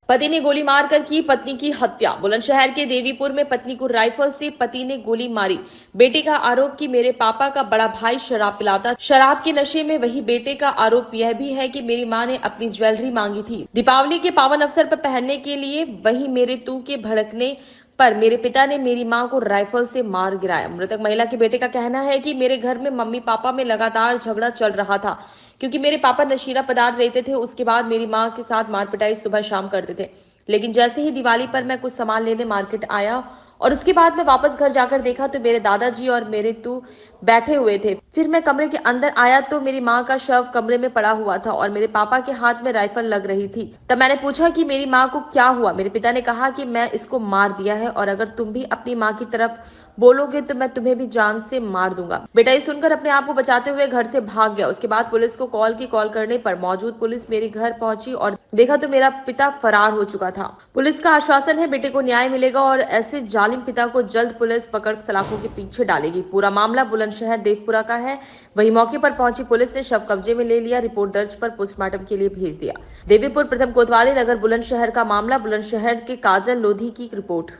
पति ने गोली मारकर की पत्नी की हत्या। बुलंदशहर के देवीपुर में पत्नी को राइफल से पति ने गोली मारी। बेटे का आरोप कि मेरे पापा का बड़ा भाई शराब पिलाता, शराब के नशे में। वही बेटे का आरोप यह भी है कि मेरी मां ने अपनी ज्वेलरी मांगी थी दीपावली के पावन अवसर पर पहनने के लिए। वहीं मेरे तू के भड़कने पर मेरे पिता ने मेरी मां को राइफल से मार गिराया। मृतक महिला के बेटे का कहना है कि मेरे घर में मम्मी पापा में लगातार झगड़ा चल रहा था क्योंकि मेरे पापा नशीला पदार्थ लेते थे। उसके बाद मेरी मां के साथ मार पिटाई सुबह शाम करते थे। लेकिन जैसे ही दिवाली पर मैं कुछ सामान लेने मार्केट आया और उसके बाद मैं वापस घर जाकर देखा तो मेरे दादाजी और मेरे तू बैठे हुए थे। फिर मैं कमरे के अंदर आया तो मेरी माँ का शव कमरे में पड़ा हुआ था और मेरे पापा के हाथ में राइफल लग रही थी। तब मैंने पूछा कि मेरी माँ को क्या हुआ। मेरे पिता ने कहा कि मैं इसको मार दिया है और अगर तुम भी अपनी माँ की तरफ बोलोगे तो मैं तुम्हें भी जान से मार दूंगा। बेटा ये सुनकर अपने आप को बचाते हुए घर से भाग गया। उसके बाद पुलिस को कॉल करने पर मौजूद पुलिस मेरे घर पहुंची और देखा तो मेरा पिता फरार हो चुका था। पुलिस का आश्वासन है बेटे को न्याय मिलेगा और ऐसे जालिम पिता को जल्द पुलिस पकड़ सलाखों के पीछे डालेगी। पूरा मामला बुलंदशहर देवपुरा का है। वहीं मौके पर पहुंची पुलिस ने शव कब्जे में ले लिया, रिपोर्ट दर्ज पर पोस्टमार्टम के लिए भेज दिया। देवीपुर प्रथम कोतवाली नगर बुलंदशहर का मामला। बुलंदशहर के काजल लोधी की रिपोर्ट।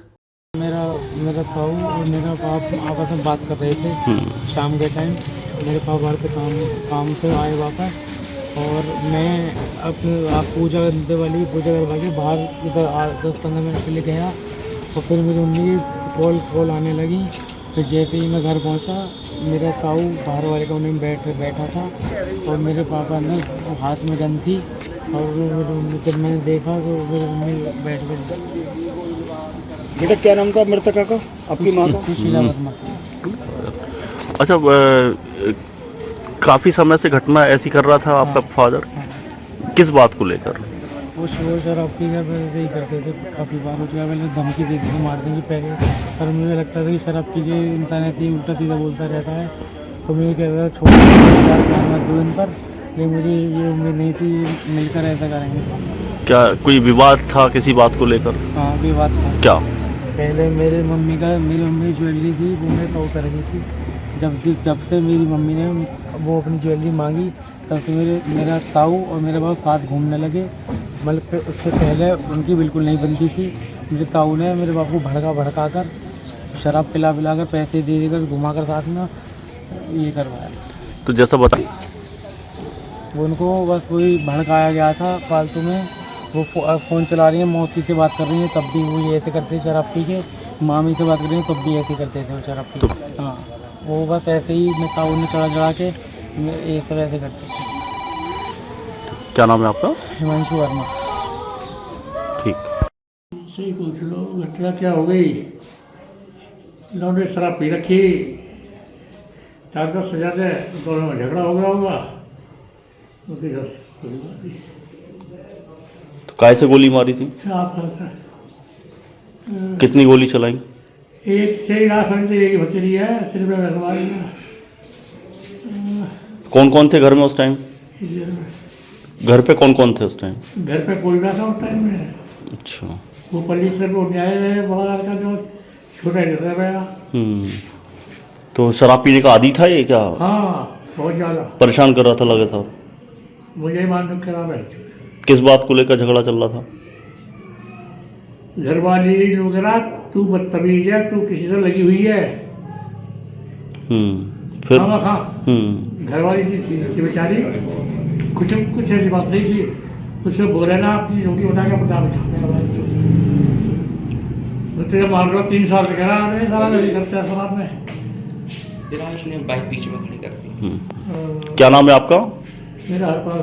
मेरा ताऊ और मेरा बाप आपस में बात कर रहे थे शाम के टाइम। मेरे पापा बाहर पे काम से आए वापस और मैं अपने पूजा करवा के बाहर इधर 10-15 मिनट के लिए गया और फिर मेरी मम्मी की कॉल आने लगी। फिर जैसे ही मैं घर पहुंचा मेरा ताऊ बाहर वाले कोने में बैठा था और मेरे पापा ने हाथ में गन थी और मेरी मम्मी जब मैंने देखा तो मेरी मम्मी बैठ गई। बेटा क्या नाम था मृतका का, आपकी माँ का? सुशीला वर्मा। अच्छा, काफ़ी समय से घटना ऐसी कर रहा था आपका फादर? किस बात को लेकर? वो शराब पी कर यही करते थे, काफ़ी बार हो चुका। पहले धमकी देते थे मार देंगे पहले, पर मुझे लगता था कि शराब पी के इंसान ऐसे उल्टा सीधा बोलता रहता है तो मुझे कहता था छोड़ मत दो इन पर। लेकिन मुझे ये उम्मीद नहीं थी मिलकर ऐसा करेंगे। क्या कोई विवाद था किसी बात को लेकर? हाँ विवाद था। क्या? पहले मेरी मम्मी ज्वेलरी थी वो मैं ताऊ कर गई थी। जब से मेरी मम्मी ने वो अपनी ज्वेलरी मांगी तब से मेरा ताऊ और मेरे बाप साथ घूमने लगे। मतलब उससे पहले उनकी बिल्कुल नहीं बनती थी। मुझे ताऊ ने मेरे बाप को भड़का कर शराब पिला कर पैसे दे देकर घुमा कर साथ में ये करवाया। तो जैसा बता वो उनको बस वही भड़काया गया था फालतू में। वो फ़ोन चला रही है, मौसी से बात कर रही है तब भी वो ये ऐसे करते थे शराब पी के। मामी से बात कर रही है तब भी ऐसे करते थे वो शराब पी के। हाँ वो बस ऐसे ही मैं ताऊ ने चढ़ा के ये सब ऐसे करते थे। क्या नाम है आपका? हिमांशु वर्मा। ठीक। सही पूछ लो, घटना क्या हो गई? इन्होंने शराब पी रखी, 4-10 हजार है, दोनों में झगड़ा हो गया होगा। तो काय से गोली मारी थी? कितनी गोली चलाई? एक से ही रात एक बचरी है, सिर में लगवाई। कौन कौन थे घर में उस टाइम? घर पे कौन कौन थे उस टाइम? घर पे कोई ना था उस टाइम में। अच्छा। वो पुलिस से वो न्याय बाहर का जो छोटा रहता गया। तो शराब पीने का आदी था ये क्या? हाँ बहुत ज़्यादा परेशान कर रहा था लगे साहब? मुझे मालूम करा रहे। किस बात को लेकर झगड़ा चल रहा था? घर वाली लोग ना, तू बदतमीज है, तू किसी से लगी हुई है। फिर? घर वाली थी बेचारी, कुछ ऐसी बात नहीं थी। उससे बोले ना अपनी रोटी बना के बता मुझे मान लो 3 साल से कह रहा है सारा नहीं करता है शराब में। उसने बाइक बीच में खड़ी कर दी। क्या नाम है आपका? मेरा हर पास